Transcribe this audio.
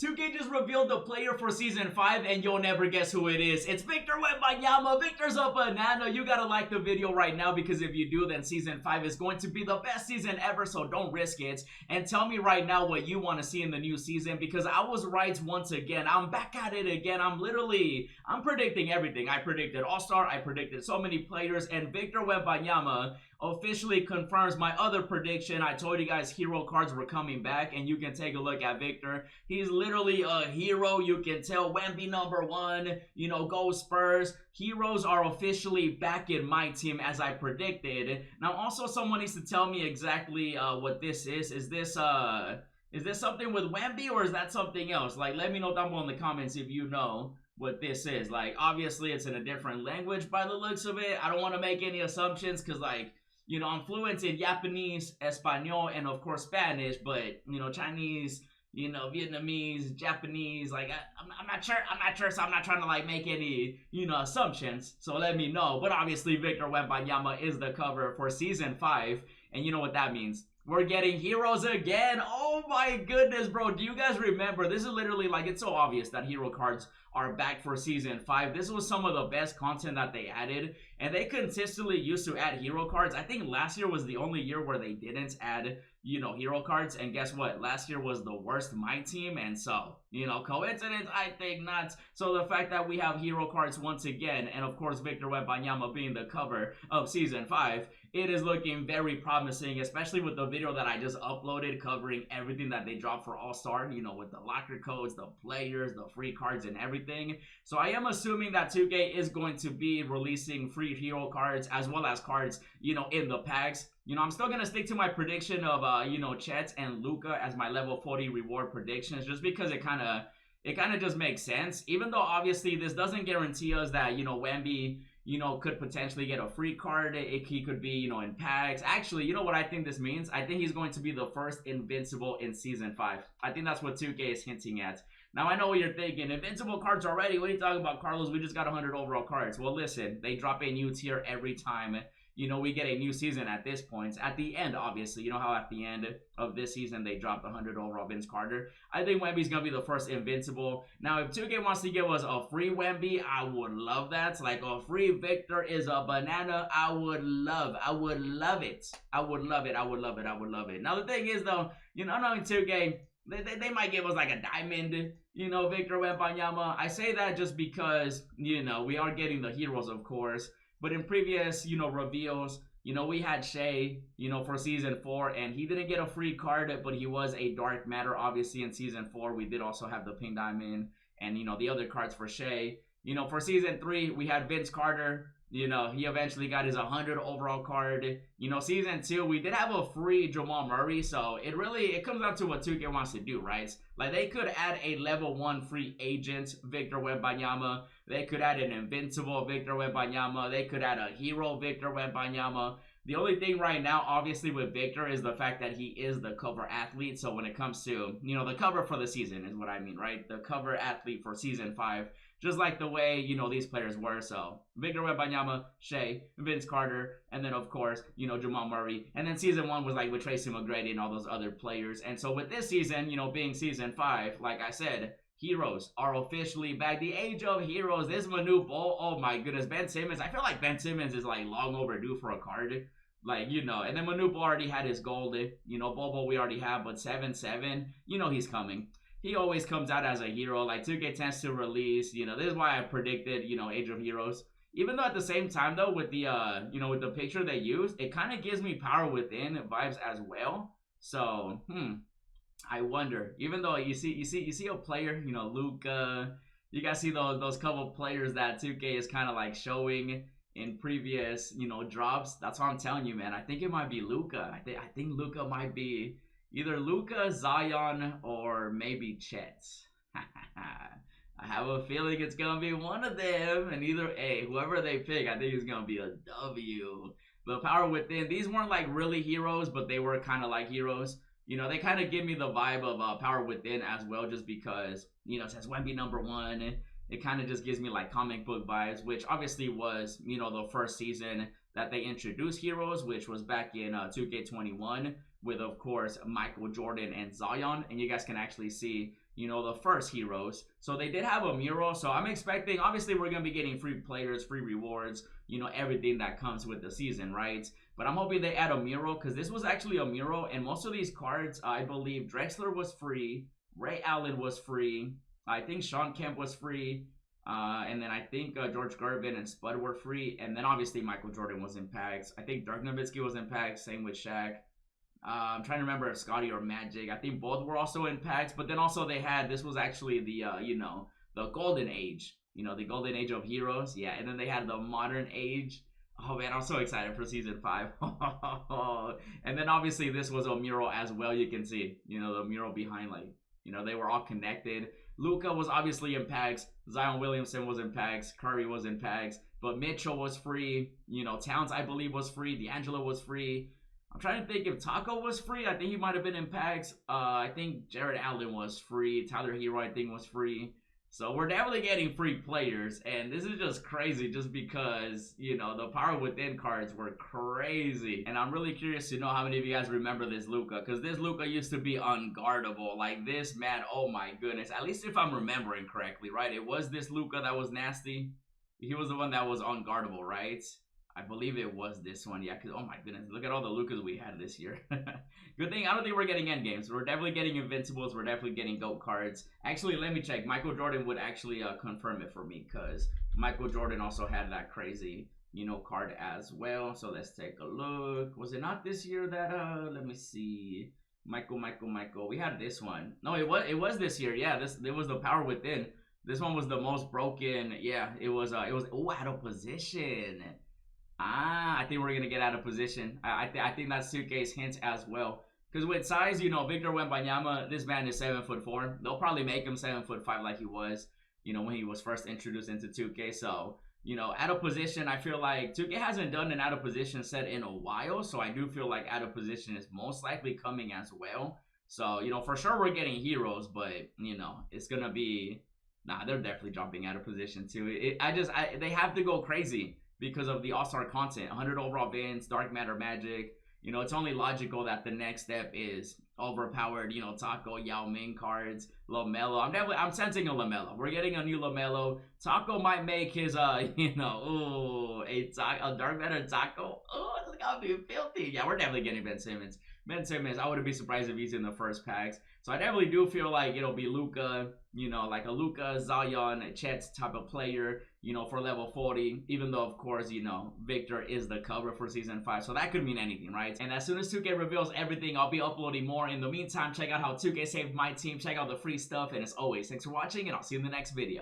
2K just revealed the player for Season 5, and you'll never guess who it is. It's Victor Wembanyama. Victor's a banana. You gotta like the video right now, because if you do, then Season 5 is going to be the best season ever, so don't risk it. And tell me right now what you want to see in the new season, because I was right once again. I'm back at it again. I'm predicting everything. I predicted All-Star. I predicted so many players, and Victor Wembanyama officially confirms my other prediction. I told you guys hero cards were coming back, and you can take a look at Victor. He's literally a hero. You can tell Wemby #1, you know, go Spurs. Heroes are officially back in my team as I predicted. Now, also someone needs to tell me exactly what this is. Is this something with Wemby, or is that something else? Like, let me know down below in the comments if you know what this is. Like, obviously it's in a different language by the looks of it. I don't want to make any assumptions, because, like, you know, I'm fluent in Japanese, Espanol, and of course Spanish, but, you know, Chinese, you know, Vietnamese, Japanese, like, I'm not sure, so I'm not trying to, like, make any, you know, assumptions, so let me know. But obviously Victor Wembanyama is the cover for Season 5, and you know what that means. We're getting heroes again. Oh my goodness, bro. Do you guys remember? This is literally, like, it's so obvious that hero cards are back for Season 5. This was some of the best content that they added, and they consistently used to add hero cards. I think last year was the only year where they didn't add, you know, hero cards, and guess what? Last year was the worst my team, and so, you know, coincidence? I think not. So the fact that we have hero cards once again, and of course Victor Wembanyama being the cover of Season 5, it is looking very promising, especially with the video that I just uploaded covering everything that they dropped for All-Star, you know, with the locker codes, the players, the free cards, and everything. So I am assuming that 2K is going to be releasing free hero cards as well as cards, you know, in the packs. You know, I'm still going to stick to my prediction of, you know, Chet and Luka as my level 40 reward predictions, just because it kind of just makes sense. Even though obviously this doesn't guarantee us that, you know, Wemby, you know, could potentially get a free card. He could be, you know, in packs. Actually, you know what I think this means? I think he's going to be the first invincible in Season 5. I think that's what 2K is hinting at. Now, I know what you're thinking. Invincible cards already? What are you talking about, Carlos? We just got 100 overall cards. Well, listen, they drop a new tier every time, you know, we get a new season at this point. At the end, obviously, you know how at the end of this season they dropped 100 overall Vince Carter. I think Wemby's going to be the first invincible. Now, if 2K wants to give us a free Wemby, I would love that. Like, a free Victor is a banana. I would love it. I would love it. I would love it. Now, the thing is, though, you know, knowing 2K, they might give us like a diamond, you know, Victor Wembanyama. I say that just because, you know, we are getting the heroes, of course. But in previous, you know, reveals, you know, we had Shea, you know, for Season 4, and he didn't get a free card, but he was a dark matter, obviously, in Season 4. We did also have the pink diamond and, you know, the other cards for Shea. You know, for Season 3, we had Vince Carter. You know, he eventually got his 100 overall card. You know, Season 2, we did have a free Jamal Murray, so it comes down to what 2K wants to do, right? Like, they could add a level 1 free agent, Victor Wembanyama. They could add an invincible Victor Wembanyama. They could add a hero Victor Wembanyama. The only thing right now, obviously, with Victor is the fact that he is the cover athlete. So when it comes to, you know, the cover for the season is what I mean, right? The cover athlete for Season 5. Just like the way, you know, these players were. So Victor Wembanyama, Shea, Vince Carter, and then, of course, you know, Jamal Murray. And then Season 1 was like with Tracy McGrady and all those other players. And so with this season, you know, being Season 5, like I said, heroes are officially back. The age of heroes. This Manu Bol, oh my goodness. Ben Simmons. I feel like Ben Simmons is like long overdue for a card. Like, you know, and then Manu Bol already had his gold. You know, Bobo we already have, but 7-7, you know he's coming. He always comes out as a hero. Like, 2K tends to release, you know, this is why I predicted, you know, Age of Heroes. Even though at the same time, though, with the, you know, with the picture they use, it kind of gives me Power Within vibes as well. So, I wonder. Even though you see a player, you know, Luka, you guys see those couple players that 2K is kind of like showing in previous, you know, drops. That's what I'm telling you, man. I think it might be Luka. I think Luka might be either Luka, Zion, or maybe Chet. I have a feeling it's going to be one of them. And either, whoever they pick, I think it's going to be a W. The Power Within, these weren't like really heroes, but they were kind of like heroes. You know, they kind of give me the vibe of Power Within as well, just because, you know, it says Wemby #1. It kind of just gives me like comic book vibes, which obviously was, you know, the first season that they introduced heroes, which was back in 2K21 with, of course, Michael Jordan and Zion. And you guys can actually see, you know, the first heroes. So they did have a mural. So I'm expecting, obviously, we're going to be getting free players, free rewards, you know, everything that comes with the season, right? But I'm hoping they add a mural because this was actually a mural. And most of these cards, I believe Drexler was free. Ray Allen was free. I think Sean Kemp was free. And then I think George Gervin and Spud were free. And then obviously Michael Jordan was in packs. I think Dirk Nowitzki was in packs. Same with Shaq. I'm trying to remember if Scotty or Magic. I think both were also in packs. But then also they had, this was actually the, you know, the golden age. You know, the golden age of heroes. Yeah, and then they had the modern age. Oh man, I'm so excited for season 5. And then obviously this was a mural as well. You can see, you know, the mural behind, like, you know, they were all connected. Luka was obviously in packs. Zion Williamson was in packs. Curry was in packs. But Mitchell was free. You know, Towns, I believe, was free. D'Angelo was free. I'm trying to think if Taco was free. I think he might have been in packs. I think Jared Allen was free. Tyler Hero, I think, was free. So we're definitely getting free players. And this is just crazy just because, you know, the Power Within cards were crazy. And I'm really curious to know how many of you guys remember this Luka. Because this Luka used to be unguardable. Like this, man, oh my goodness. At least if I'm remembering correctly, right? It was this Luka that was nasty. He was the one that was unguardable, right? I believe it was this one, yeah, because, oh my goodness, look at all the Lukas we had this year. Good thing, I don't think we're getting endgames. We're definitely getting Invincibles. We're definitely getting GOAT cards. Actually, let me check. Michael Jordan would actually confirm it for me, because Michael Jordan also had that crazy, you know, card as well. So let's take a look. Was it not this year that, let me see. Michael. We had this one. No, it was this year. Yeah, it was the Power Within. This one was the most broken. Yeah, it was, oh, out of position. I think we're going to get out of position. I think that's 2K's hint as well. Because with size, you know, Victor Wembanyama, this man is 7'4". They'll probably make him 7'5" like he was, you know, when he was first introduced into 2K. So, you know, out of position, I feel like 2K hasn't done an out of position set in a while. So I do feel like out of position is most likely coming as well. So, you know, for sure we're getting heroes, but, you know, it's going to be, nah, they're definitely jumping out of position too. They have to go crazy because of the All-Star content. 100 overall Vince, Dark Matter Magic. You know, it's only logical that the next step is overpowered, you know, Taco, Yao Ming cards, LaMelo. I'm sensing a LaMelo. We're getting a new LaMelo. Taco might make his, you know, a Dark Matter Taco. Oh, it's gonna be filthy. Yeah, we're definitely getting Ben Simmons. Ben Simmons, I wouldn't be surprised if he's in the first packs. So I definitely do feel like it'll be Luka, you know, like a Luka, Zion, Chet's type of player, you know, for level 40. Even though, of course, you know, Victor is the cover for Season 5. So that could mean anything, right? And as soon as 2K reveals everything, I'll be uploading more. In the meantime, check out how 2K saved my team. Check out the free stuff. And as always, thanks for watching, and I'll see you in the next video.